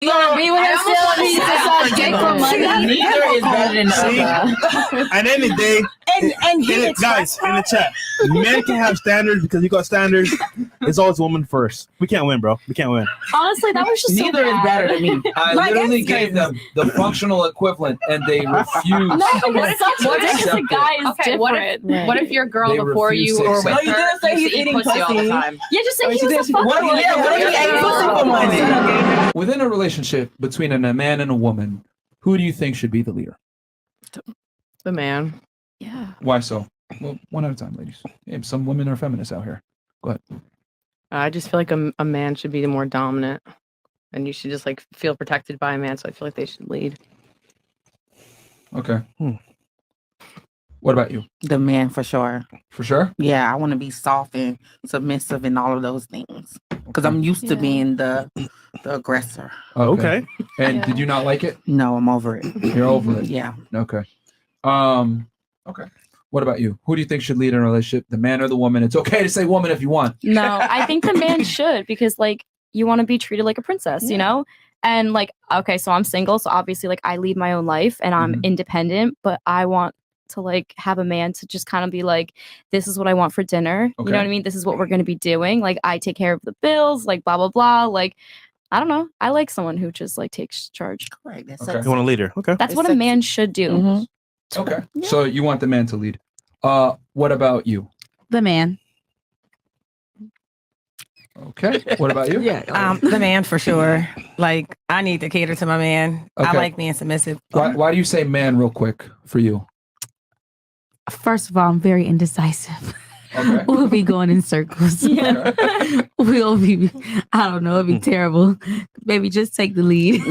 You gonna be with him still? He's just dick for money. Neither is better than the other. At the end of the day, and guys in the chat, men can have standards because you got standards. It's always woman first. We can't win, bro. We can't win. Honestly, that was just neither is better than me. I literally gave them the functional equivalent, and they refused. No, but what if a guy is different? What if your girl They before refuse you to were accept with it. her didn't say he's used to eat eating pussy all the pussy. time? Yeah, just say he was a fuck. What if he ate pussy for money? Within a relationship between a man and a woman, who do you think should be the leader? The man. Yeah. Why so? Well, one at a time, ladies. Yeah, some women are feminists out here. Go ahead. I just feel like a man should be the more dominant, and you should just like feel protected by a man. So I feel like they should lead. Okay. What about you? The man for sure. For sure? Yeah, I want to be soft and submissive and all of those things because I'm used to being the aggressor. Okay. And did you not like it? No, I'm over it. You're over it. Yeah. Okay. Okay. What about you? Who do you think should lead in a relationship? The man or the woman? It's okay to say woman if you want. No, I think the man should, because like you want to be treated like a princess, you know? And like, okay, so I'm single, so obviously like I lead my own life and I'm independent, but I want to like have a man to just kind of be like, this is what I want for dinner. Okay. You know what I mean? This is what we're going to be doing. Like I take care of the bills, like blah, blah, blah. Like, I don't know. I like someone who just like takes charge. Correct. That's Okay. You want a leader? Okay. That's what a man should do. Mhm. Okay. So you want the man to lead. What about you? The man. Okay. What about you? The man for sure. Like I need to cater to my man. I Okay. like being submissive. Why do you say man real quick for you? First of all, I'm very indecisive. Okay. We'll be going in circles. We'll be, I don't know, it'll be terrible. Baby, just take the lead.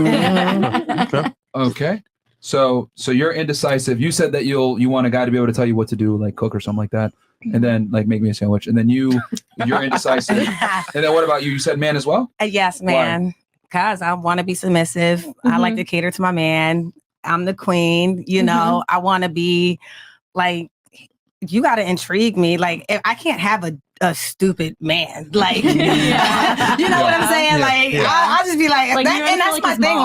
Okay. So you're indecisive. You said that you want a guy to be able to tell you what to do, like cook or something like that, and then like make me a sandwich. And then you're indecisive. And then what about you? You said man as well? Yes, man. Because I want to be submissive. I like to cater to my man. I'm the queen. You know, I want to be like, you got to intrigue me. Like, if I can't have a stupid man. Like, you know what I'm saying? Like, I'll just be like that, and that's my thing.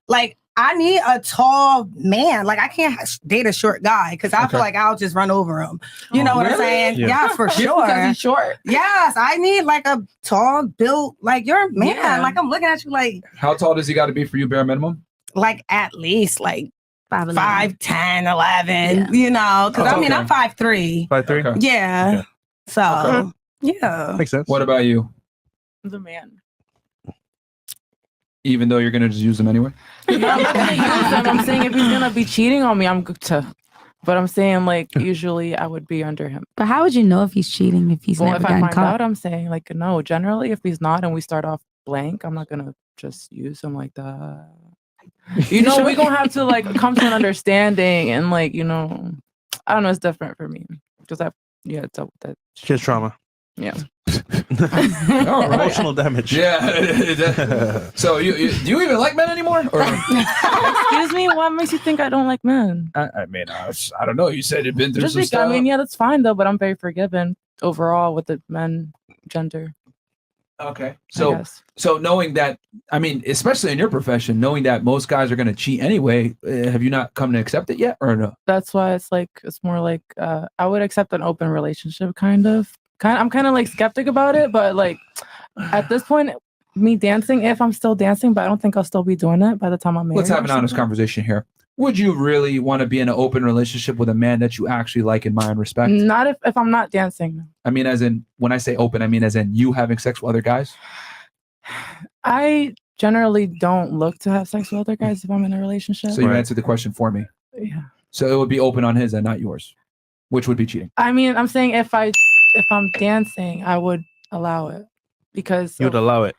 Mom. I need a tall man. Like, I can't date a short guy because I feel like I'll just run over him. You know what I'm saying? Yeah, for sure. Because he's short. Yes, I need like a tall built, like you're a man. Yeah. Like I'm looking at you like How tall does he got to be for you, bare minimum? like at least like 5'11". 5'10", 11, you know, because I mean I'm 5'3". 5'3"? Okay. Yeah. Okay. So yeah. Makes sense. What about you? The man. Even though you're gonna just use him anyway? I'm not gonna use him. I'm saying if he's gonna be cheating on me, I'm good to. But I'm saying like usually I would be under him. But how would you know if he's cheating if he's Well, never if I gotten find caught? out, I'm saying like no. Generally, if he's not, and we start off blank, I'm not gonna just use him like that. You know, we're gonna have to like come to an understanding and like, you know, I don't know, it's different for me because I've dealt with that. Kids trauma. Yeah. All right. Emotional damage. Yeah. So do you even like men anymore? Or? Excuse me, what makes you think I don't like men? I mean, I don't know. You said you've been through Just some because, stuff. I mean, yeah, that's fine though, but I'm very forgiving overall with the men gender. Okay. I guess. So knowing that, I mean, especially in your profession, knowing that most guys are going to cheat anyway, have you not come to accept it yet or no? That's why it's more like I would accept an open relationship I'm kind of like skeptic about it, but like at this point, me dancing, if I'm still dancing, but I don't think I'll still be doing it by the time I'm married. Let's have an honest conversation here. Would you really want to be in an open relationship with a man that you actually like, admire, and respect? Not if I'm not dancing. I mean, as in, when I say open, I mean as in you having sex with other guys? I generally don't look to have sex with other guys if I'm in a relationship. So you answered the question for me. Yeah. So it would be open on his and not yours, which would be cheating. I mean, I'm saying if I'm dancing, I would allow it because You would allow it.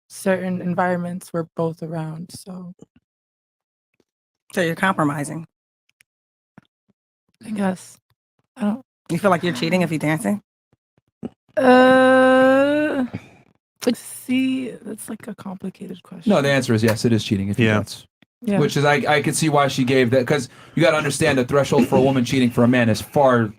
certain environments we're both around. So you're compromising. I guess I don't. You feel like you're cheating if you're dancing? But see, that's like a complicated question. No, the answer is yes, it is cheating if you dance. Yeah. Which is, I can see why she gave that, because you got to understand the threshold for a woman cheating for a man is far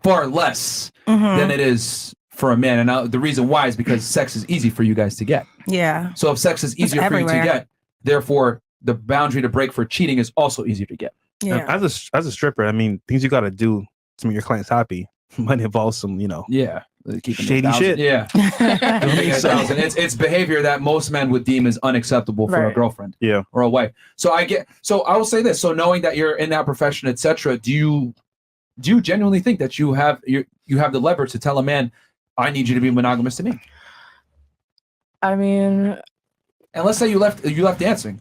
less than it is for a man. And the reason why is because sex is easy for you guys to get. Yeah. So if sex is easier for you to get, therefore the boundary to break for cheating is also easier to get. Yeah. As a stripper, I mean, things you got to do to make your clients happy might involve some, Yeah. shady shit. Yeah. It's behavior that most men would deem as unacceptable for a girlfriend. Yeah. Or a wife. So I will say this. So knowing that you're in that profession, etc., do you genuinely think that you have the lever to tell a man, I need you to be monogamous to me? I mean, and let's say you left dancing.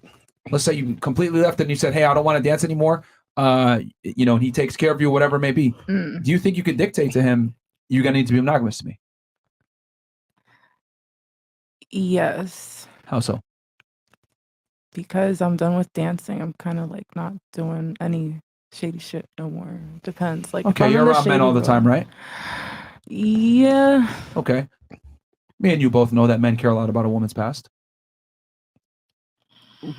Let's say you completely left and you said, hey, I don't want to dance anymore. He takes care of you, whatever it may be. Do you think you could dictate to him, you're going to need to be monogamous to me? Yes. How so? Because I'm done with dancing. I'm kind of like not doing any shady shit no more. Depends. Like, okay, you're around men all the time, right? Yeah. Okay. Me and you both know that men care a lot about a woman's past.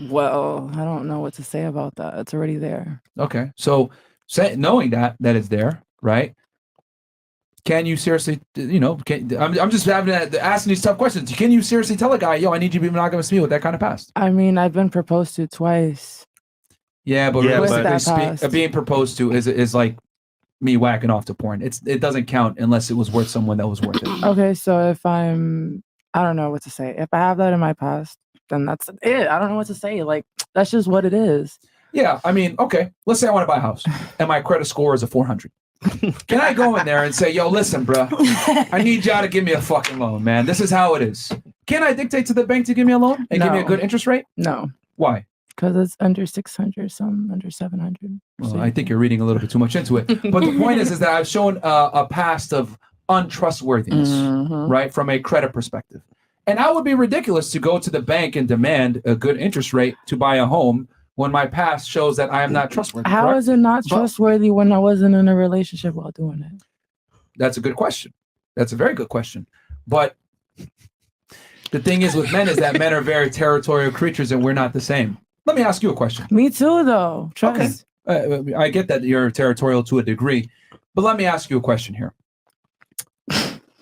Well, I don't know what to say about that. It's already there. Okay. So knowing that it's there, right? Can you seriously, I'm just asking these tough questions. Can you seriously tell a guy, yo, I need you to be monogamous to me with that kind of past? I mean, I've been proposed to twice. Yeah, but realistically, being proposed to is like me whacking off to porn. It doesn't count unless it was worth someone that was worth it. Okay, so if I don't know what to say. If I have that in my past, then that's it. I don't know what to say. Like, that's just what it is. Yeah, I mean, okay. Let's say I want to buy a house and my credit score is a 400. Can I go in there and say, yo, listen, bro, I need y'all to give me a fucking loan, man. This is how it is. Can I dictate to the bank to give me a loan and give me a good interest rate? No. Why? Because it's under 600, some under 700. Well, so I think you're reading a little bit too much into it. But the point is that I've shown a past of untrustworthiness, right, from a credit perspective. And I would be ridiculous to go to the bank and demand a good interest rate to buy a home when my past shows that I am not trustworthy. How is it not trustworthy when I wasn't in a relationship while doing it? That's a good question. That's a very good question. But the thing is with men is that men are very territorial creatures and we're not the same. Let me ask you a question. Me too, though. Trust. Okay. I get that you're territorial to a degree, but let me ask you a question here.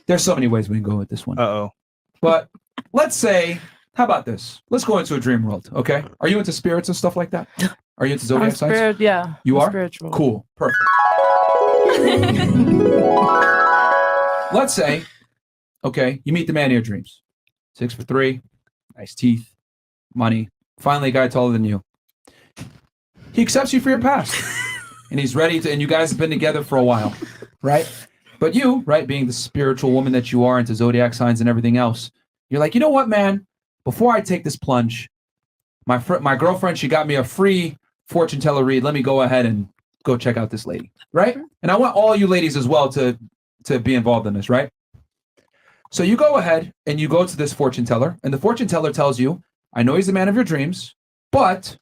There's so many ways we can go with this one. Uh-oh. But let's say, how about this? Let's go into a dream world, okay? Are you into spirits and stuff like that? Are you into zodiac signs? Yeah. You are? Spiritual. Cool. Perfect. Let's say, okay, you meet the man of your dreams. 6'3", nice teeth, money. Finally, a guy taller than you. He accepts you for your past. And he's ready to, and you guys have been together for a while, right? But you, right, being the spiritual woman that you are into zodiac signs and everything else, you're like, you know what, man? Before I take this plunge, my girlfriend, she got me a free fortune teller read. Let me go ahead and go check out this lady, right? And I want all you ladies as well to be involved in this, right? So you go ahead and you go to this fortune teller, and the fortune teller tells you, I know he's the man of your dreams, but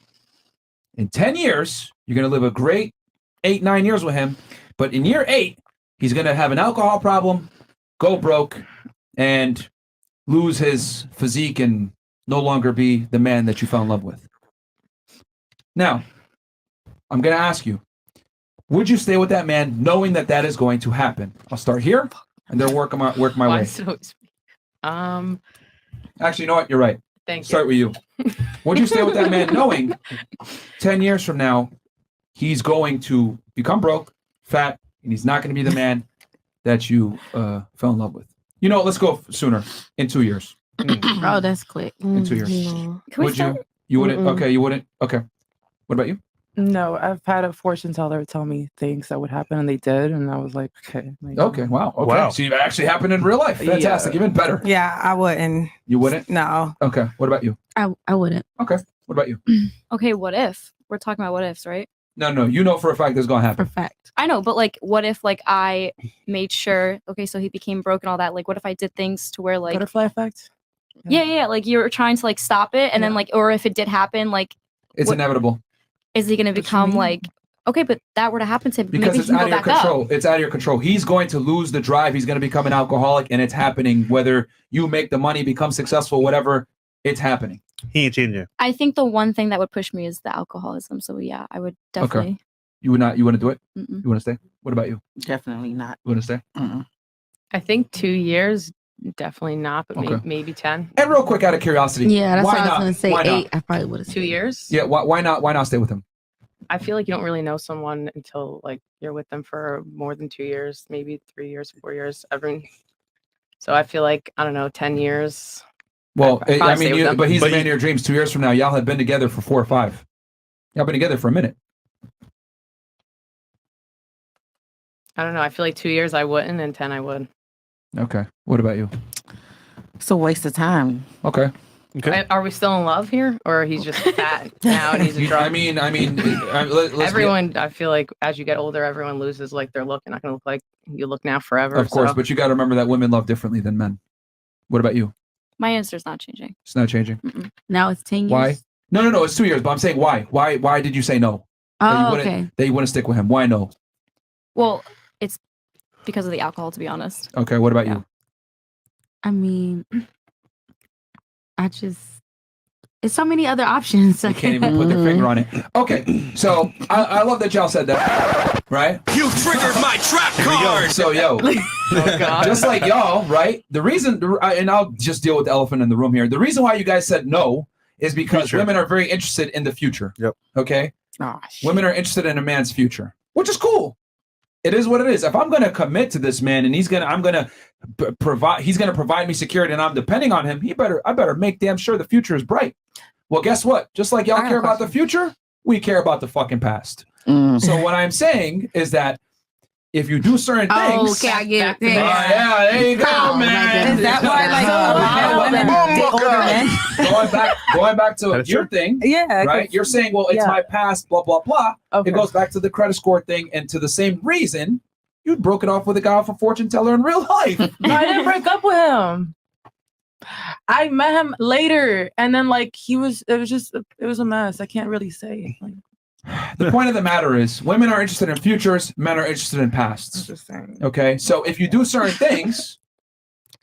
in 10 years, you're going to live a great 8-9 years with him. But in year 8, he's going to have an alcohol problem, go broke, and lose his physique and no longer be the man that you fell in love with. Now, I'm going to ask you, would you stay with that man knowing that that is going to happen? I'll start here and then work my way. Actually, you know what? You're right. Start with you. Would you stay with that man knowing 10 years from now, he's going to become broke, fat, and he's not going to be the man that you fell in love with? You know, let's go sooner. In 2 years. Oh, that's quick. In 2 years. No. Would you? You wouldn't? Okay, you wouldn't? Okay. What about you? No, I've had a fortune teller tell me things that would happen, and they did, and I was like, okay. Like, Okay, wow. Okay. Wow. So it actually happened in real life. Fantastic. Even better. Yeah, I wouldn't. You wouldn't? No. Okay. What about you? I wouldn't. Okay. What about you? Okay, what if? We're talking about what ifs, right? No. You know for a fact this is going to happen. For fact. I know, but like, what if like I made sure, okay, so he became broke and all that. Like, what if I did things to where like, butterfly effect? yeah, like you're trying to like stop it. And then like, or if it did happen, like, It's inevitable. is he going to become like, okay, but that were to happen to him, Because maybe it's he can out of go your back control. up. It's out of your control. He's going to lose the drive. He's going to become an alcoholic, and it's happening. Whether you make the money, become successful, whatever, it's happening. He ain't changing. I think the one thing that would push me is the alcoholism. So yeah, I would definitely. Okay. You would not. You wouldn't do it. Mm-mm. You want to stay? What about you? Definitely not. You want to stay? Mm-mm. I think 2 years, definitely not, but Okay. maybe 10. And real quick, out of curiosity, Yeah, that's why what I was not? gonna say. Why 8. not? I probably would have 2 years? Yeah, why not? Why not stay with him? I feel like you don't really know someone until like you're with them for more than 2 years, maybe 3 years, 4 years. So I feel like, I don't know, 10 years. Well, I'd probably stay with them. but he's But the man you- of your dreams. 2 years from now, y'all have been together for 4 or 5. Y'all been together for a minute. I don't know. I feel like 2 years I wouldn't, and 10 I would. Okay. What about you? It's a waste of time. Okay. Okay. Are we still in love here, or he's just fat now and he's a drug? I mean, let's Everyone, I feel like as you get older, everyone loses like their look. You're not going to look like you look now forever. of course, so. but you got to remember that women love differently than men. What about you? My answer's not changing. It's not changing. Now it's 10 years. Why? No. It's 2 years. But I'm saying why? Why did you say no? Oh, okay. That you wouldn't stick with him. Why no? Well, it's because of the alcohol, to be honest. Okay. What about Yeah. you? I mean, it's so many other options. They can't even put their finger on it. Okay. So I love that y'all said that. Right? You triggered my trap card. So yo, just like y'all, right? The reason, and I'll just deal with the elephant in the room here. The reason why you guys said no is because Future. women are very interested in the future. Yep. Okay. Oh, Women are interested in a man's future, which is cool. It is what it is. If I'm going to commit to this man and he's going to provide me security and I'm depending on him, I better make damn sure the future is bright. Well, guess what? Just like y'all I have care a about the future, we care about the fucking past. So what I'm saying is that if you do certain things, Okay, I get it. yeah, there you go, Oh, my man. Is that why like women date older men? Going back to That is your true. thing, Yeah. right? You're saying, well, it's Yeah. my past, blah blah blah. Okay. It goes back to the credit score thing, and to the same reason you broke it off with a guy off a fortune teller in real life. No, I didn't break up with him. I met him later, and then like it was a mess. I can't really say. Like, The point of the matter is, women are interested in futures, men are interested in pasts. just saying. Okay, so if you do certain things,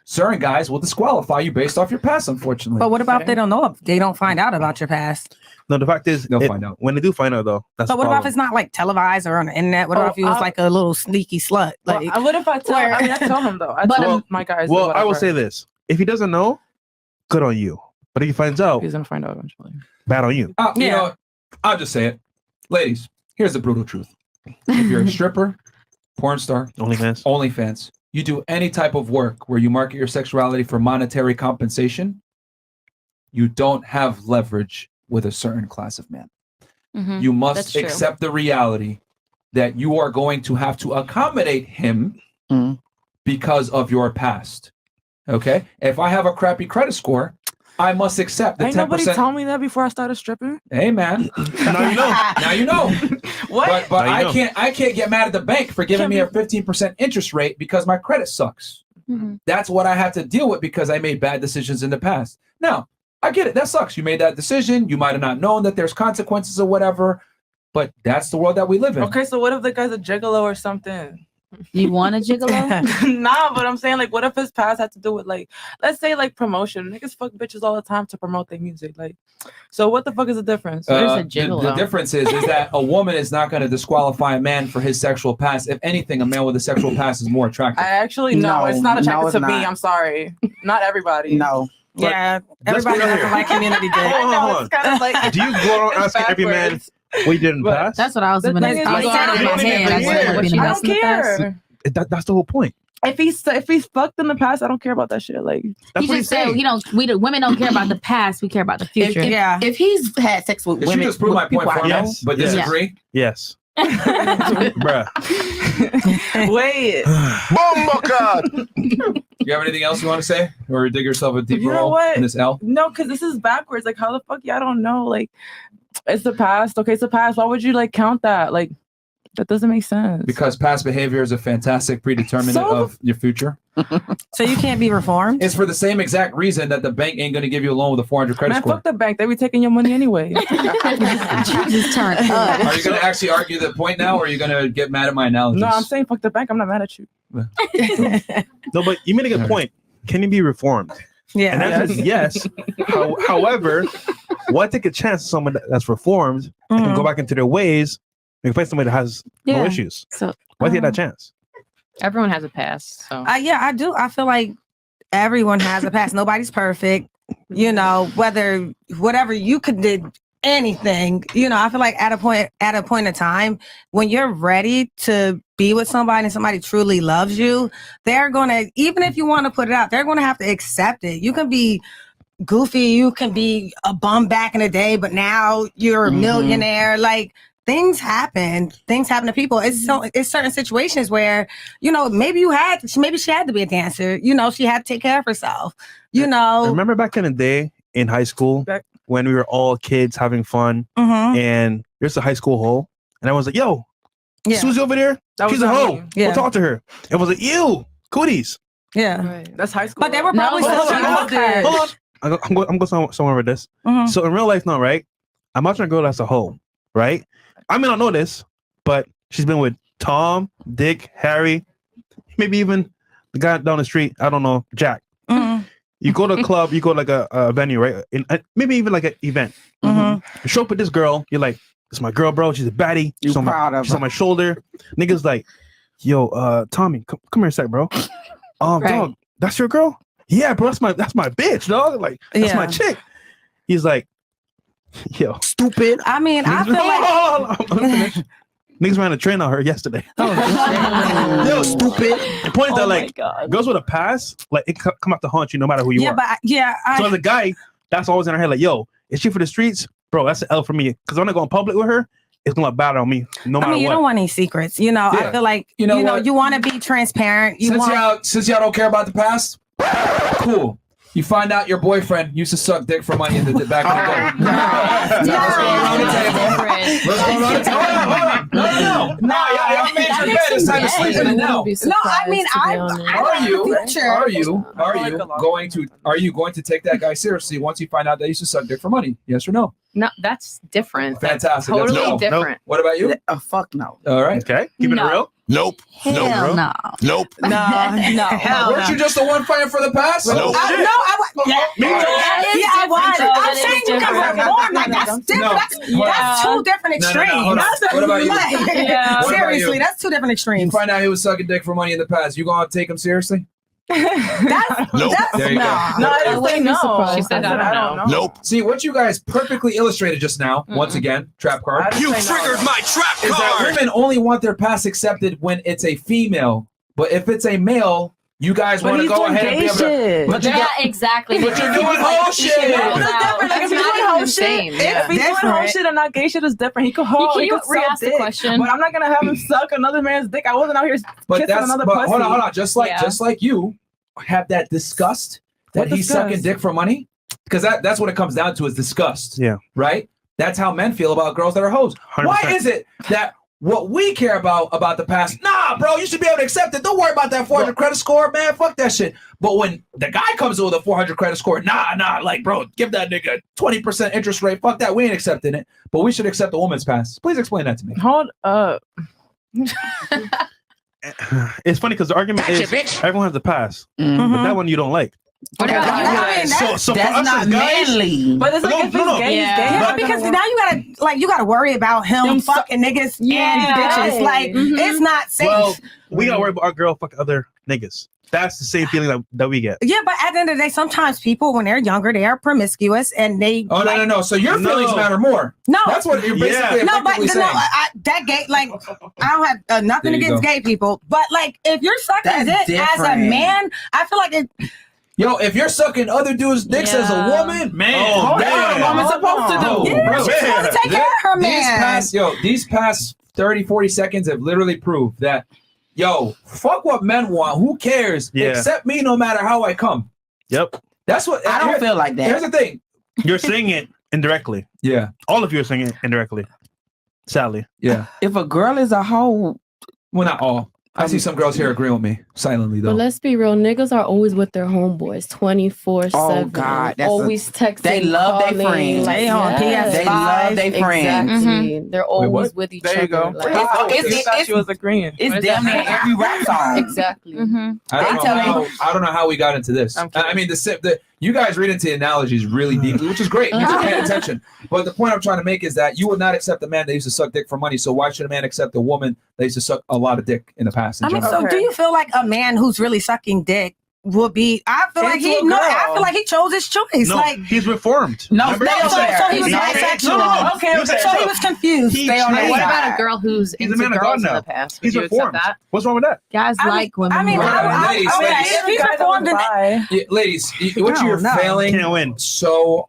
certain guys will disqualify you based off your past, unfortunately. But what about if they don't know? They don't find out about your past. No, the fact is, They'll find out. when they do find out, though. That's But the what about if problem. it's not like televised or on the internet? What about if he was like a little sneaky slut? Like, Well, what if I tell? I mean, I tell him though. I But- tell him my guys. Well, I will say this: if he doesn't know, good on you. But if he finds out, he's gonna find out eventually. bad on you. You Yeah. know what? I'll just say it. Ladies, here's the brutal truth. If you're a stripper, porn star, OnlyFans, you do any type of work where you market your sexuality for monetary compensation, you don't have leverage with a certain class of man. Mhm. You must That's true. accept the reality that you are going to have to accommodate him because of your past. Okay? If I have a crappy credit score, I must accept the Ain't 10%. nobody told me that before I started stripping. Hey man, now you know. Now you know. What? But Now you know. I can't get mad at the bank for giving me a 15% interest rate because my credit sucks. Mhm. That's what I have to deal with because I made bad decisions in the past. Now, I get it. That sucks. You made that decision. You might have not known that there's consequences or whatever, but that's the world that we live in. Okay, so what if the guy's a gigolo or something? You want a gigolo? Nah, but I'm saying like, what if his past had to do with like, let's say like promotion? Niggas fuck bitches all the time to promote their music. Like, so what the fuck is the difference? The difference is that a woman is not going to disqualify a man for his sexual past. If anything, a man with a sexual past is more attractive. I actually no, it's not attracted to me. I'm sorry, not everybody. No. yeah, let's everybody go has here. a black community did. Hold on. It's kind of like Do you go around asking every man backwards. what you did in the But past? That's what I was going to thing say. is, I like, was going in my you head. don't I even wonder care. what he I does don't in the past. care. That's the whole point. If he's fucked in the past, I don't care about that shit. Like, That's He what just said, women don't care about the past. We care about the future. If he's had sex with Did women, you just prove my with people point for I me, know, Yes. but Yes. disagree? Yes. Bruh. wait. You have anything else you want to say? Or dig yourself a deeper You know hole what? in this L? No, because this is backwards. Like, how the fuck? Yeah, I don't know. Like, it's the past. Okay, it's the past. Why would you like count that? Like, that doesn't make sense. Because past behavior is a fantastic predeterminant So- of your future. So you can't be reformed? It's for the same exact reason that the bank ain't going to give you a loan with a 400 credit Man, score. fuck the bank. They be taking your money anyway. You just turned up. Are you going to actually argue the point now, or are you going to get mad at my analogies? No, I'm saying fuck the bank. I'm not mad at you. No, but you made a good point. Can he be reformed? Yeah. And that is yes. However, why take a chance on someone that's reformed and go back into their ways and find somebody that has no Yeah. issues? So Why take that chance? Everyone has a past. So Yeah, I do. I feel like everyone has a past. Nobody's perfect. You know, whatever you could do anything, you know, I feel like at a point in time when you're ready to be with somebody and somebody truly loves you, they're gonna, even if you want to put it out, they're gonna have to accept it. You can be goofy, you can be a bum back in the day, but now you're a millionaire. Like things happen to people. It's certain situations where, you know, maybe she had to be a dancer, you know, she had to take care of herself, you know. I remember back in the day in high school when we were all kids having fun, and there's a high school hoe, and I was like, yo, Susie over there, she's a hoe. We'll talk to her. It was like, ew, cooties. Yeah. Right. That's high school. But they were probably still Hold on. I'm going somewhere with this. So in real life now, right? I'm watching a girl that's a hoe, right? I may not know this, but she's been with Tom, Dick, Harry, maybe even the guy down the street. I don't know, Jack. You go to a club, you go like a venue, right? Maybe even like an event. You show up with this girl, you're like, this is my girl, bro. She's a baddie. She's on my shoulder. Niggas like, yo, Tommy, come here a sec, bro. Dog, that's your girl? Yeah, bro, that's my bitch, dog. Like, that's my chick. He's like, yo, stupid. I mean, I feel like niggas ran a train on her yesterday. Yo, stupid. The point is that like girls with a past, like it come out to haunt you no matter who you are. So as a guy, that's always in her head. Like, yo, is she for the streets, bro? That's an L for me. Because when I go in public with her, it's gonna look bad on me. No matter what. You don't want any secrets. You know, I feel like you know you want to be transparent. Since y'all don't care about the past, cool. You find out your boyfriend used to suck dick for money in the back of the day. Let's go around the table. No. Y'all made your bed. It's time to sleep in it now. No, I mean, Are you going to take that guy seriously once you find out that he used to suck dick for money? Yes or no? No, that's different. Fantastic. That's totally different. What about you? Fuck no. All right. Okay. Keep it real. Nope. Hell no. Nope. No. Weren't you just the one fighting for the past? Nope. I was. I'm saying you can reform. Like that's different. That's two different extremes. What about you? Seriously, that's two different extremes. You find out he was sucking dick for money in the past. You gonna take him seriously? Nope. There you go. No, I didn't say no. She said I don't know. Nope. See, what you guys perfectly illustrated just now, once again, trap card. You triggered my trap Is that card. women only want their past accepted when it's a female. But if it's a male, you guys want to go ahead and be able to... Exactly. But you're doing whole shit. If he's doing whole shit, if he's doing whole shit and not gay shit is different. He could hold. He could re-ask the question. But I'm not gonna have him suck another man's dick. I wasn't out here kissing another pussy. Hold on. Just like you have that disgust that he's sucking dick for money, because that's what it comes down to is disgust. Yeah. Right. That's how men feel about girls that are hoes. 100%. Why is it that what we care about the past? Nah, bro, you should be able to accept it. Don't worry about that 400 credit score, man. Fuck that shit. But when the guy comes in with a 400 credit score, nah, like, bro, give that nigga 20% interest rate. Fuck that. We ain't accepting it. But we should accept the woman's past. Please explain that to me. Hold up. It's funny because the argument is everyone has a past, but that one you don't like. So That's for us not as guys, manly. But it's like if he's gay, he's gay. Yeah, because now you gotta worry about him fucking niggas and bitches. Like it's not safe. Well, we gotta worry about our girl fucking other niggas. That's the same feeling that we get. Yeah, but at the end of the day, sometimes people, when they're younger, they are promiscuous and they. Oh, no. So your feelings matter more. No, that's what you're basically saying. That gay, like, I don't have nothing against gay people, but like, if you're sucking dick as a man, I feel like it. Yo, if you're sucking other dudes' dicks as a woman, man, what a woman's supposed to do? Yeah, she's supposed to take care of her man. These past 30, 40 seconds have literally proved that, yo, fuck what men want. Who cares? Yeah. Accept me no matter how I come. Yep. That's what I don't feel like that. Here's the thing. You're saying it indirectly. Yeah. All of you are saying it indirectly. Sadly. Yeah. If a girl is a hoe, well, not all. I see some girls here agreeing with me silently, though. But let's be real, niggas are always with their homeboys 24/7. Oh God, always texting. They love their friends. They on PS5. They love their friends. Exactly. They're always with each other. There you go. Like, I thought she was agreeing. It's damn near every rap song. Exactly. I don't know how we got into this. I mean, You guys read into analogies really deeply, which is great. You're paying attention. But the point I'm trying to make is that you would not accept a man that used to suck dick for money. So why should a man accept a woman that used to suck a lot of dick in the past? I mean, so do you feel like a man who's really sucking dick will be? I feel like I feel like he chose his choice. No, like he's reformed. No, so he was bisexual. Okay. So he was confused. Stay on that. What about a girl who's He's a into man of girls God in now. the past? He's Would you accept reformed. that? What's wrong with that? Guys like women. I mean, if he's reformed, ladies, what you're failing, can't win. So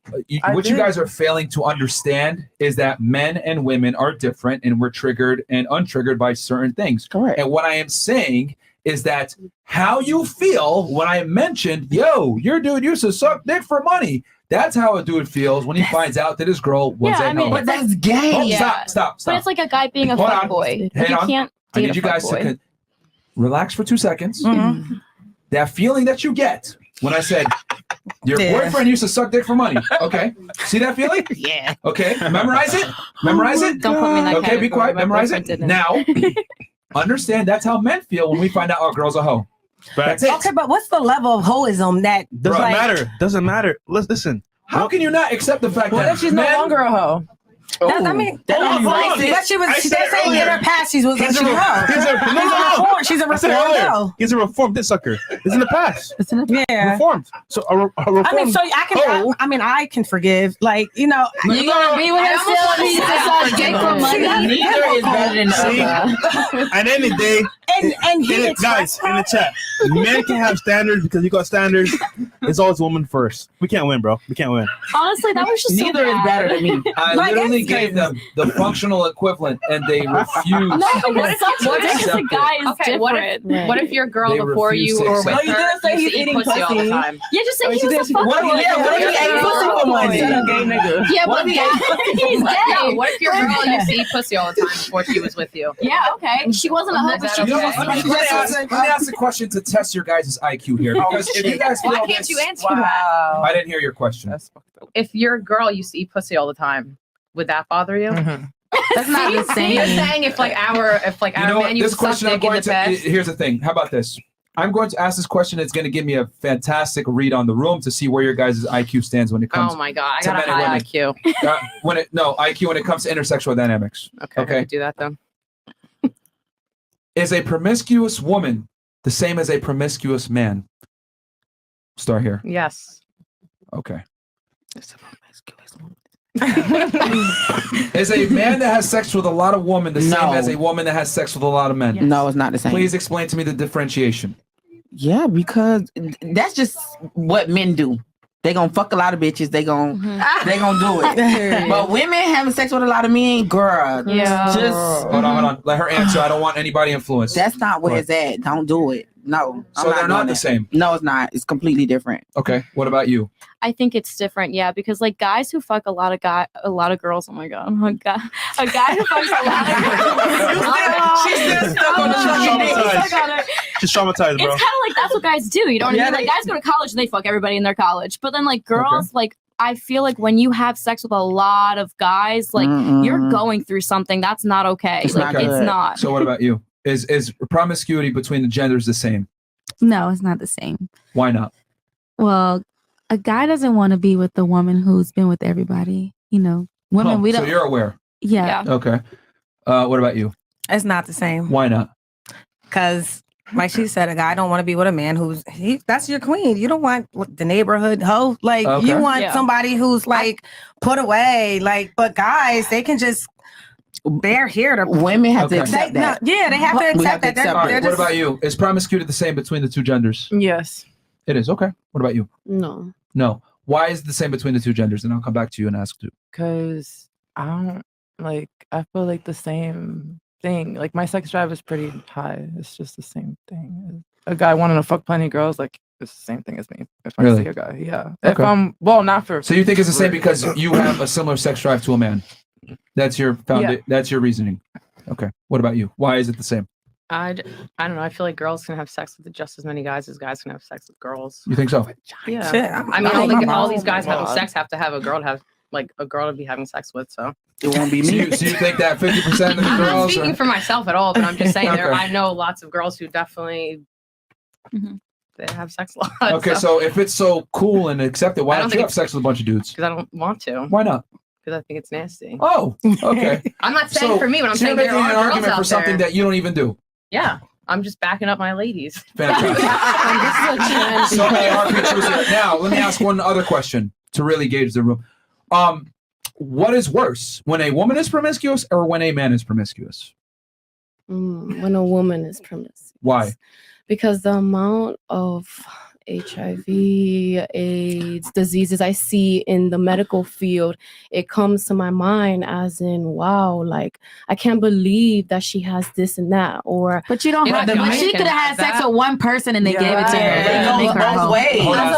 what you guys are failing to understand is that men and women are different, and we're triggered and untriggered by certain things. Correct. And what I am saying is that how you feel when I mentioned, yo, your dude used to suck dick for money. That's how a dude feels when he finds out that his girl was a hoe. But that's gay. Oh, stop. But it's like a guy being a Hold on. fuckboy. Hang You on. can't I date need a you guys fuckboy. to relax for 2 seconds. Mm-hmm. That feeling that you get when I said your boyfriend used to suck dick for money. Okay. See that feeling? Yeah. Okay. Memorize it. Memorize it. Don't put me in that Okay, be category. quiet. My Memorize boyfriend it. didn't. Now, understand that's how men feel when we find out our girl's a hoe. That's it. Okay, but what's the level of hoism that Doesn't matter. Doesn't matter. Listen. How can you not accept the fact What that if she's no longer a hoe? I mean, but she was. They're saying in her past she was a hoe. She's a reformed girl. He's a reformed dick sucker. It's in the past. It's in the Yeah. Reformed. So a reformed. I mean, so I can forgive. Like, you know, You gonna be with him still? He used to suck dick for money. Neither is better than the other. At the end of the day, and he guys in the chat, men can have standards because you got standards. It's always woman first. We can't win, bro. We can't win. Honestly, that was just Neither so is bad. better than me. I literally gave them the functional equivalent and they refused. No, What if what if the guy is Okay, different? what if your girl They before refuse you to were accept with it. her No, you didn't say used he's to eat eating pussy all the pussy. time? Yeah, just say he was a fuckboy. What if he ate pussy for money? Gay nigga. Yeah, What but if he ate he's gay. No, what if your girl used to eat pussy all the time before she was with you? Yeah, okay. She wasn't a hoe, but she You know was. what? Let me ask a question to test your guys' IQ here. Because if you guys feel Why can't this, you answer that? I didn't hear your question. That's fucked up. If your girl used to eat pussy all the time, would that bother you? That's not the same. You're saying if our You know what? man used This to suck question I'm dick in going the to. past. Here's the thing. How about this? I'm going to ask this question. It's going to give me a fantastic read on the room to see where your guys' IQ stands when it comes. Oh my god, I to got a men and high women. IQ. IQ when it comes to intersexual dynamics. Okay, Okay. do that then. Is a promiscuous woman the same as a promiscuous man? Start here. Yes. Okay. Is a man that has sex with a lot of women the same No. as a woman that has sex with a lot of men? Yes. No, it's not the same. Please explain to me the differentiation. Yeah, because that's just what men do. They gonna fuck a lot of bitches. They gonna do it. But women having sex with a lot of men, girl. Yeah. Just Hold on. Let her answer. I don't want anybody influenced. that's not where it's at. Don't do it. No. So they're not doing the that. same. No, it's not. It's completely different. Okay. What about you? I think it's different, yeah, because like guys who fuck a lot of girls. Oh my god, a guy who fucks a lot of girls. She's still stuck on the Traumatized. She's traumatized, bro. It's kind of like that's what guys do. You know what I mean? Like guys go to college and they fuck everybody in their college, but then like girls, like I feel like when you have sex with a lot of guys, like you're going through something that's not okay. It's like not it's good. not. So what about you? Is promiscuity between the genders the same? No, it's not the same. Why not? Well, a guy doesn't want to be with the woman who's been with everybody. You know, women, Oh, we so don't. you're aware. Yeah. Okay. What about you? It's not the same. Why not? Because, like she said, a guy don't want to be with a man who's that's your queen. You don't want the neighborhood hoe. Like Okay. you want somebody who's like put away. Like, but guys, they can just. They're here to. Women have to Okay. accept that. Yeah, they have to We accept have to that. They're, accept All they're right. What just, about you? Is promiscuity the same between the two genders? Yes. It is. Okay. What about you? No. No. Why is it the same between the two genders? And I'll come back to you and ask you. Because I don't like. I feel like the same thing. Like my sex drive is pretty high. It's just the same thing. A guy wanting to fuck plenty of girls, like it's the same thing as me. If I Really? see a guy, yeah. Okay. If I'm not for. So you think it's the same because you have a similar sex drive to a man? That's your That's your reasoning. Okay. What about you? Why is it the same? I don't know. I feel like girls can have sex with just as many guys as guys can have sex with girls. You think so? Yeah. Shit, I mean, all these guys having sex have to have a girl to have like a girl to be having sex with. So It won't be So me. you think that 50% of the I'm not girls speaking are... for myself at all, but I'm just saying Okay. I know lots of girls who definitely They have sex a lot. Okay, so if it's so cool and accepted, why don't you have sex with a bunch of dudes? Because I don't want to. Why not? Because I think it's nasty. Oh, okay. I'm not saying for me, but I'm so saying you're there making are an girls argument out for something there. that you don't even do. Yeah, I'm just backing up my ladies. Fantastic. So, now, let me ask one other question to really gauge the room. What is worse, when a woman is promiscuous or when a man is promiscuous? When a woman is promiscuous. Why? Because the amount of HIV, AIDS, diseases I see in the medical field, it comes to my mind as in, wow, like I can't believe that she has this and that. Or but you don't have the money. She could have had sex with one person and they gave it to her. Make her whole. As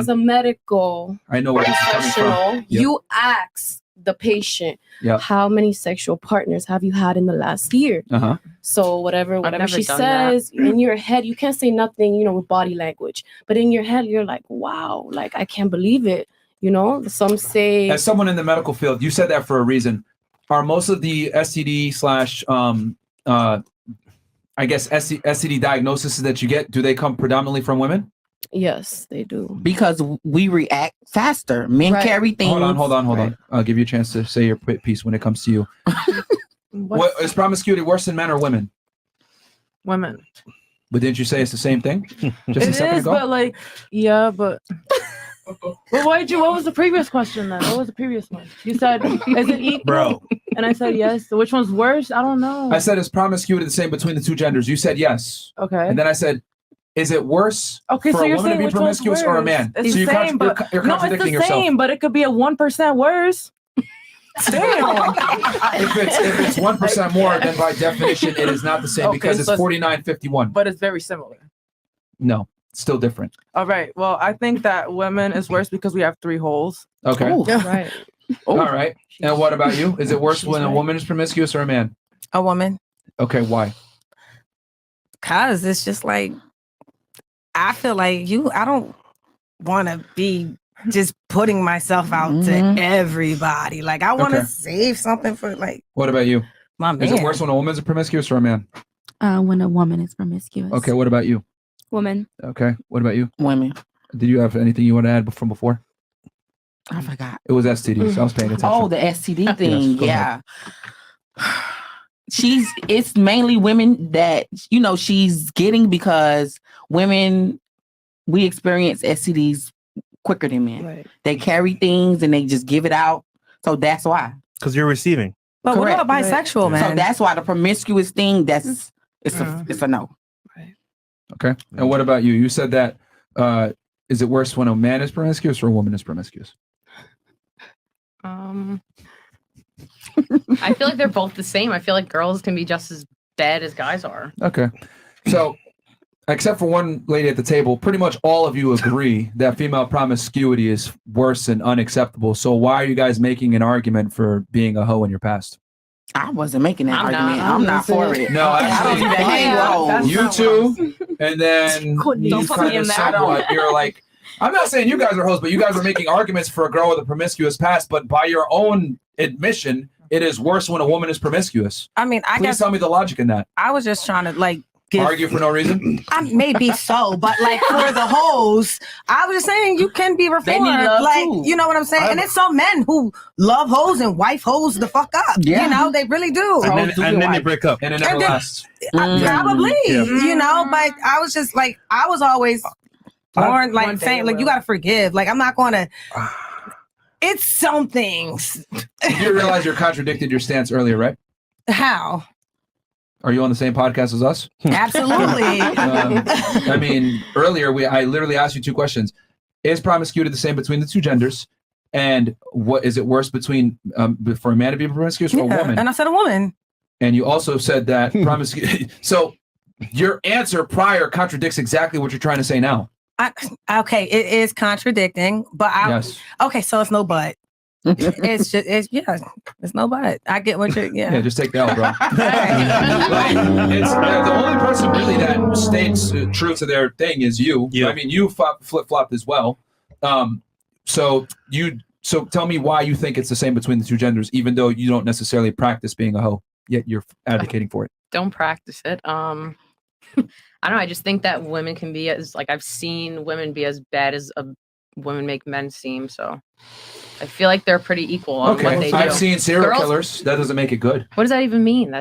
a medical I know where this is coming from. professional, Yep. you ask the patient, Yep. how many sexual partners have you had in the last year? Uh-huh. So whatever never she done says in your head, you can't say nothing, with body language, but in your head, you're like, wow, like I can't believe it. Some say, As someone in the medical field, you said that for a reason. Are most of the STD slash, I guess STD diagnoses that you get, do they come predominantly from women? yes, they do. Because we react faster. Men Right. carry things. Hold on. I'll give you a chance to say your piece when it comes to you. What is promiscuity worse in men or women? Women. But didn't you say it's the same thing? Just a It second is, ago? but yeah, but. But what was the previous question then? What was the previous one? You said, is it equal? Bro. And I said yes. So which one's worse? I don't know. I said, is promiscuity the same between the two genders? You said yes. Okay. And then I said, is it worse Okay, for so a you're woman to saying be which one's promiscuous or a worse? man? It's So the same, you're but contradicting no, it's the yourself. same, but it could be a 1% worse. Damn. If it's 1% more, then by definition it is not the same because it's 49-51. But it's very similar. No, it's still different. All right. Well, I think that women is worse because we have 3 holes. Okay. Ooh. Right. All right. And what about you? Is it worse when a woman is promiscuous or a man? A woman. Okay, why? Cause it's just like I feel like I don't want to be just putting myself out to everybody. Like I want to Okay. save something for like What about you? my man. Is it worse when a woman is promiscuous or a man? When a woman is promiscuous. Okay, what about you? Woman. Okay, what about you? Women. Did you have anything you want to add from before? I forgot. It was STDs. I was paying attention. Oh, the STD thing. Yes, go Yeah. It's mainly women that, she's getting because women, we experience STDs quicker than men. Right. They carry things and they just give it out. So that's why. Because you're receiving. But Correct. what about bisexual, man? So that's why the promiscuous thing, it's a no. Okay. And what about you? You said that, is it worse when a man is promiscuous or a woman is promiscuous? I feel like they're both the same. I feel like girls can be just as bad as guys are. Okay. So, except for one lady at the table, pretty much all of you agree that female promiscuity is worse and unacceptable. So why are you guys making an argument for being a hoe in your past? I wasn't making that I'm argument. not. I'm not for it. No, I don't even hang roll. You two, and then you kind of somewhat, you're like, I'm not saying you guys are hoes, but you guys are making arguments for a girl with a promiscuous past, but by your own admission, it is worse when a woman is promiscuous. I mean, I Please guess tell me the logic in that. I was just trying to Argue for no reason? Maybe so, but for the hoes, I was just saying you can be reformed. They need love too. You know what I'm saying? And it's some men who love hoes and wife hoes the fuck up. Yeah. They really do. And then they break up. And it never lasts. Probably, but I was just I was always born saying you got to forgive. I'm not going to. It's some things. You realize you contradicted your stance earlier, right? How? Are you on the same podcast as us? Absolutely. I mean, earlier I literally asked you 2 questions. Is promiscuity the same between the two genders? And what is it worse between for a man to be promiscuous or a woman? And I said a woman. And you also said that promiscuity. So your answer prior contradicts exactly what you're trying to say now. Okay, it is contradicting, but Yes. Okay, so it's no but. It's no but. I get what you're. Yeah, just take the L, bro. It's the only person really that stays true to their thing is you. I mean, you flip-flopped as well. So tell me why you think it's the same between the two genders, even though you don't necessarily practice being a hoe, yet you're advocating for it. Don't practice it. I don't know. I just think that women can be as like I've seen women be as bad as women make men seem. So I feel like they're pretty equal on what they do. I've seen serial killers. That doesn't make it good. What does that even mean?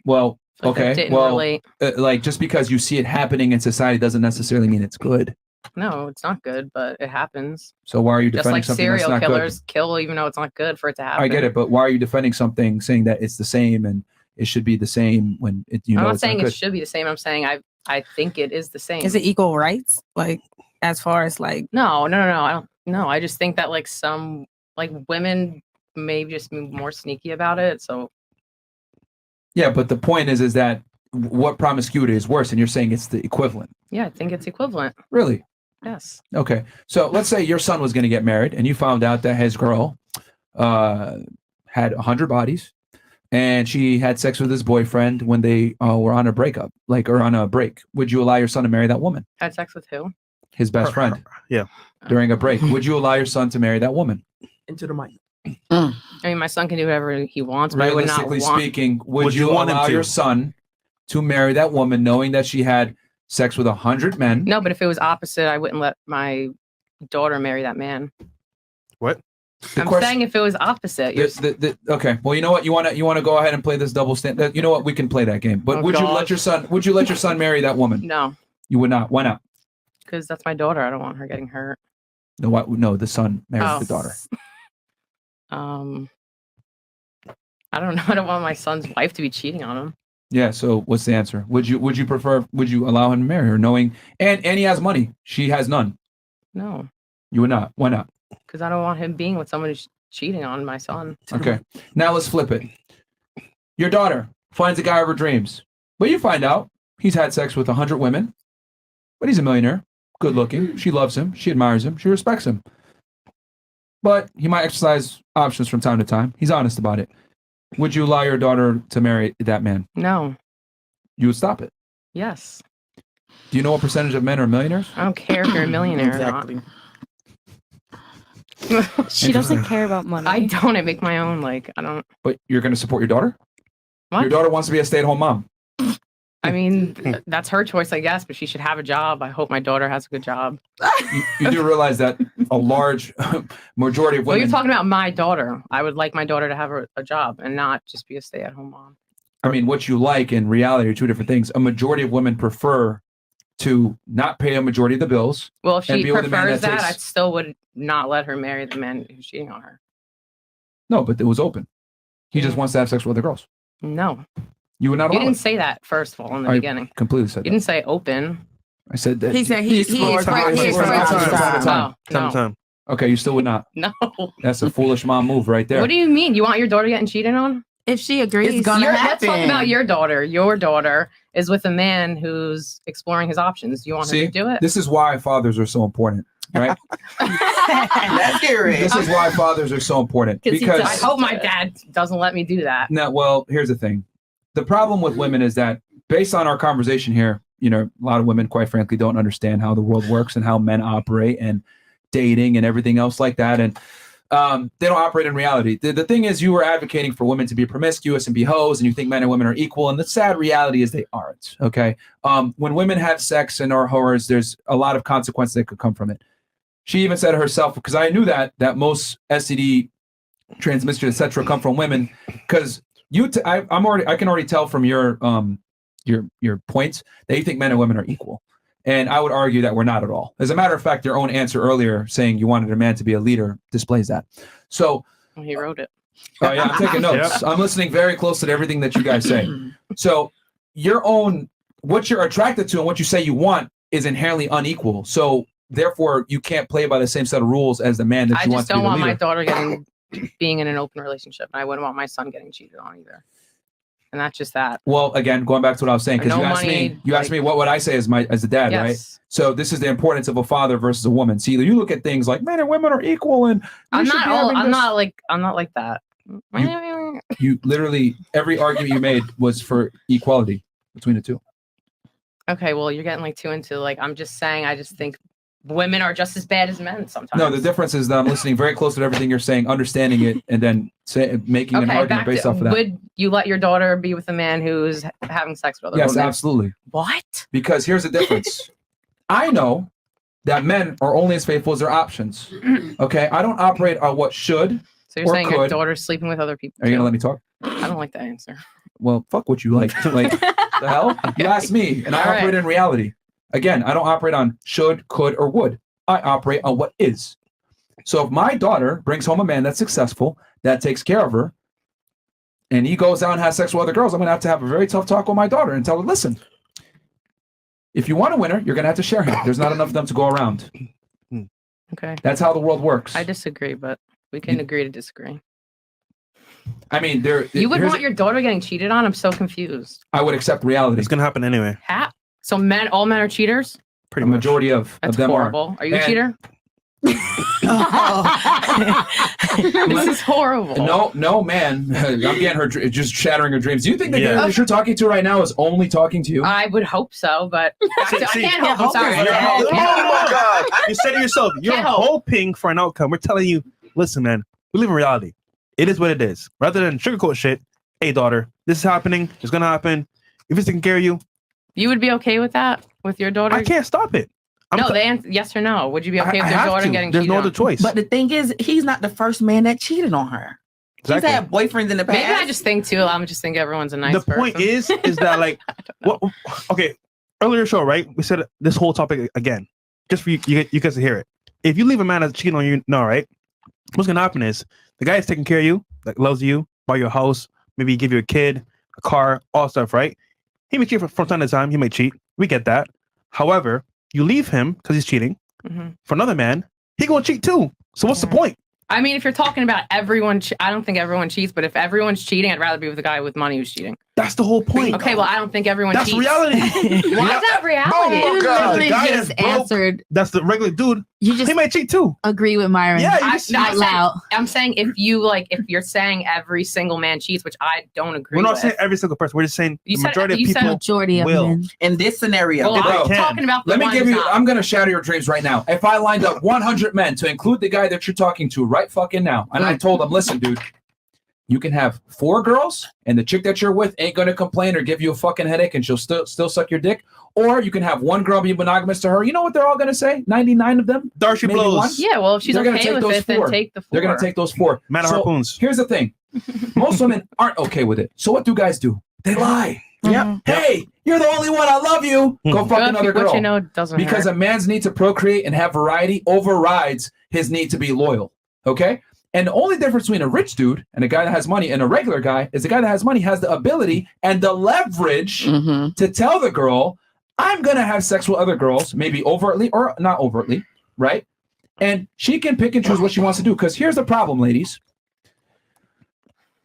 Well, like okay. didn't Well, relate. Like just because you see it happening in society doesn't necessarily mean it's good. No, it's not good, but it happens. So why are you Just defending like something that's serial not killers good? kill even though it's not good for it to happen. I get it, but why are you defending something saying that it's the same and it should be the same when it, I'm not it's saying not it good? should be the same. I'm saying I think it is the same. Is it equal rights? Like as far as like No. I don't know. I just think that like some like women maybe just be more sneaky about it. So Yeah, but the point is that what promiscuity is worse, and you're saying it's the equivalent. yeah, I think it's equivalent. Really? Yes. Okay. So let's say your son was going to get married and you found out that his girl had 100 bodies and she had sex with his boyfriend when they were on a breakup, or on a break. Would you allow your son to marry that woman? Had sex with who? His best friend. Yeah. During a break. Would you allow your son to marry that woman? Into the mic. I mean, my son can do whatever he wants, but I would not Realistically want. speaking, would you allow your son to marry that woman knowing that she had sex with 100 men? No, but if it was opposite, I wouldn't let my daughter marry that man. What? I'm saying if it was opposite. Okay. Well, you know what? You want to go ahead and play this double stand. You know what? We can play that game. But Oh, would you let gosh. your son marry that woman? No, You would not. Why not? because that's my daughter. I don't want her getting hurt. No. What? No. The son marries the daughter. I don't know. I don't want my son's wife to be cheating on him. Yeah. So what's the answer? Would you allow him to marry her knowing and he has money? She has none. No, You would not. Why not? because I don't want him being with someone who's cheating on my son. Okay. Now let's flip it. Your daughter finds a guy of her dreams, but you find out he's had sex with 100 women, but he's a millionaire, good looking. She loves him. She admires him. She respects him. But he might exercise options from time to time. He's honest about it. Would you allow your daughter to marry that man? No. You would stop it. Yes. Do you know what percentage of men are millionaires? I don't care if you're a millionaire Exactly. or not. She doesn't care about money. I don't. I make my own. Like, I don't. But you're going to support your daughter? What? Your daughter wants to be a stay-at-home mom. I mean, that's her choice, I guess, but she should have a job. I hope my daughter has a good job. You do realize that a large majority of Well, women... you're talking about my daughter. I would like my daughter to have a job and not just be a stay-at-home mom. I mean, what you like and reality are two different things. A majority of women prefer to not pay a majority of the bills. Well, if and she be with a man prefers that, I takes- still would not let her marry the man who's cheating on her. No, but it was open. He just wants to have sex with other girls. No. You would not You allow didn't it. say that, first of all, in the I beginning. completely said You that. didn't say open. I said that. he said he Time, Oh, no. time. Okay, you still would not. No. That's a foolish mom move right there. What do you mean? You want your daughter getting cheated on? if she agrees, It's gonna Let's talk happen. about your daughter. Your daughter is with a man who's exploring his options. Do you want her See, to do it? this is why fathers are so important, right? Let's hear it. This is why fathers are so important. I Because hope my dad doesn't let me do that. no, well, here's the thing. The problem with women is that based on our conversation here, a lot of women, quite frankly, don't understand how the world works and how men operate and dating and everything else like that. And they don't operate in reality. The thing is, you are advocating for women to be promiscuous and be hoes, and you think men and women are equal. And the sad reality is they aren't. Okay. When women have sex and are whores, there's a lot of consequences that could come from it. She even said herself, because I knew that most STD transmission, etc., come from women. Because I can already tell from your points that you think men and women are equal. And I would argue that we're not at all. As a matter of fact, your own answer earlier saying you wanted a man to be a leader displays that. So He wrote it. oh yeah, I'm taking notes. I'm listening very close to everything that you guys say. So what you're attracted to and what you say you want is inherently unequal. So therefore, you can't play by the same set of rules as the man that I you want just to be don't the want my leader. daughter being in an open relationship. And I wouldn't want my son getting cheated on either. And that's just that. Well, again, going back to what I was saying, because No you asked me what would I say as a dad, Yes. right? So this is the importance of a father versus a woman. See, you look at things like men and women are equal, and I'm not like that. You literally every argument you made was for equality between the two. Okay, well, you're getting too into I'm just saying. I just think women are just as bad as men sometimes. No, the difference is that I'm listening very close to everything you're saying, understanding it, and then making an argument based off of that. Would you let your daughter be with a man who's having sex with other women? Yes, absolutely. What? Because here's the difference. I know that men are only as faithful as their options. Okay? I don't operate on what should So you're or saying could. your daughter's sleeping with other people? Are you going to let me talk? I don't like that answer. Well, fuck what you like. Like, the hell? You asked me, and I All right. operate in reality. Again, I don't operate on should, could, or would. I operate on what is. So if my daughter brings home a man that's successful, that takes care of her, and he goes out and has sex with other girls, I'm going to have a very tough talk with my daughter and tell her, listen, if you want a winner, you're going to have to share him. There's not enough of them to go around. Okay. That's how the world works. I disagree, but we can agree to disagree. I mean, You would want your daughter getting cheated on? I'm so confused. I would accept reality. It's going to happen anyway. So all men are cheaters? Pretty much. Majority of them horrible. Are you a And- cheater? This is horrible. No, man. I'm getting her just shattering her dreams. Do you think the Yeah. guy that you're talking to right now is only talking to you? I would hope so, but I can't hope. I'm sorry. Oh my God. You said it yourself. You're Can't help. hoping for an outcome. We're telling you, listen, man, we live in reality. It is what it is. Rather than sugarcoat shit, hey, daughter, this is happening. It's going to happen. If it's taking care of you. You would be okay with that? With your daughter? I can't stop it. No, the answer, yes or no. Would you be okay with your daughter getting cheated on? But the thing is, he's not the first man that cheated on her. Exactly. He's had boyfriends in the past. Maybe I just think too. I'm just think everyone's a nice The person. point is that like, okay, earlier show, right? We said this whole topic again, just for you guys to hear it. If you leave a man that's cheating on you, no, right? What's gonna happen is the guy is taking care of you, like loves you, buy your house, maybe give you a kid, a car, all stuff, right? He may cheat from time to time. He may cheat. We get that. However, you leave him because he's cheating for another man. He gonna cheat too. So what's the point? I mean, if you're talking about everyone, I don't think everyone cheats, but if everyone's cheating, I'd rather be with a guy with money who's cheating. That's the whole point. Okay, well, I don't think everyone That's cheats. reality. Why is that reality? Oh my God, the guy just that's broke, answered. That's the regular dude. You just he might cheat too. Agree with Myron. Yeah, I'm saying if you're saying every single man cheats, which I don't agree We're not with. saying every single person. We're just saying You the said- majority of you said people majority of will. men. In this scenario. Well, I'm talking about the Let me ones give you, not. I'm going to shatter your dreams right now. If I lined up 100 men to include the guy that you're talking to right fucking now, and I told them, listen, dude, you can have 4 girls and the chick that you're with ain't going to complain or give you a fucking headache and she'll still suck your dick. Or you can have 1 girl be monogamous to her. You know what they're all going to say? 99 of them? Darcy Maybe blows. 1? Yeah, well, if she's They're gonna okay take with those it, then 4. take the 4. They're going to take those 4. Man of harpoons. Here's the thing. Most women aren't okay with it. So what do guys do? They lie. Yep. Hey, you're the only one. I love you. Go fuck Good, another what girl. you know doesn't Because hurt. a man's need to procreate and have variety overrides his need to be loyal. Okay? And the only difference between a rich dude and a guy that has money and a regular guy is the guy that has money has the ability and the leverage to tell the girl, I'm going to have sex with other girls, maybe overtly or not overtly, right? And she can pick and choose what she wants to do. Because here's the problem, ladies.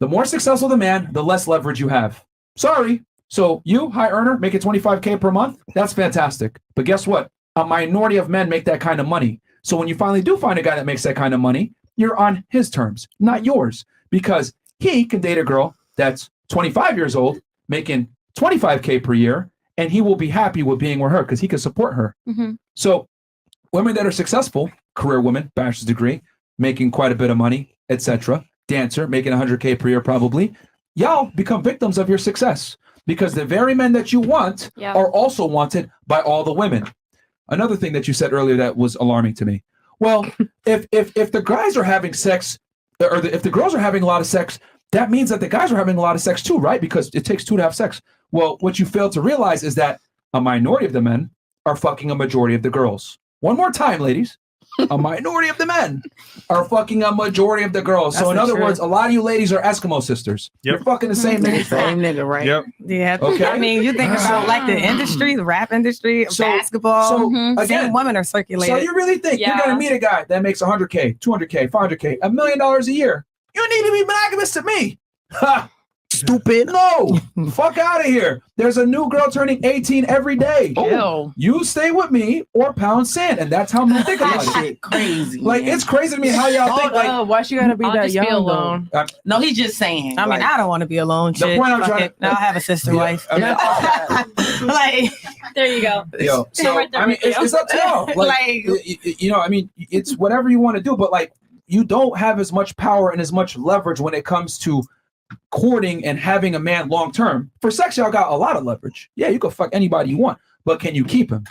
The more successful the man, the less leverage you have. Sorry. So you, high earner, making $25K per month, that's fantastic. But guess what? A minority of men make that kind of money. So when you finally do find a guy that makes that kind of money, you're on his terms, not yours. Because he can date a girl that's 25 years old, making $25K per year, and he will be happy with being with her because he can support her. So women that are successful, career women, bachelor's degree, making quite a bit of money, etc., dancer, making $100K per year probably, y'all become victims of your success because the very men that you want are also wanted by all the women. Another thing that you said earlier that was alarming to me. Well, if the guys are having sex, or if the girls are having a lot of sex, that means that the guys are having a lot of sex too, right? Because it takes 2 to have sex. Well, what you fail to realize is that a minority of the men are fucking a majority of the girls. One more time, ladies. A minority of the men are fucking a majority of the girls. That's So in the other truth. words, a lot of you ladies are Eskimo sisters. You're fucking the same nigga. Same nigga, right? Yep. Yeah. Okay. I mean, you think about like the industry, the rap industry, basketball. So same again, women are circulated. So you really think you're gonna meet a guy that makes $100K, $200K, $500K, $1 million a year? You need to be monogamous to me. Ha! Stupid. No, fuck out of here. There's a new girl turning 18 every day. Ew. You stay with me or pound sand, and that's how men think about That it. shit crazy. Like, man. it's crazy to me how y'all think. Like, Why she gotta be I'll that just young be alone. No, he's just saying. I mean, like, I don't want to be alone. The Shit. point I'm Fuck trying it. to- I'll have a sister wife. I mean, Like, There you go. yo, so Right there I mean, with you. it's up to y'all. Like, Like- you know, I mean, it's whatever you want to do, but like, you don't have as much power and as much leverage when it comes to courting and having a man long term. For sex, y'all got a lot of leverage. Yeah, you can fuck anybody you want, but can you keep him?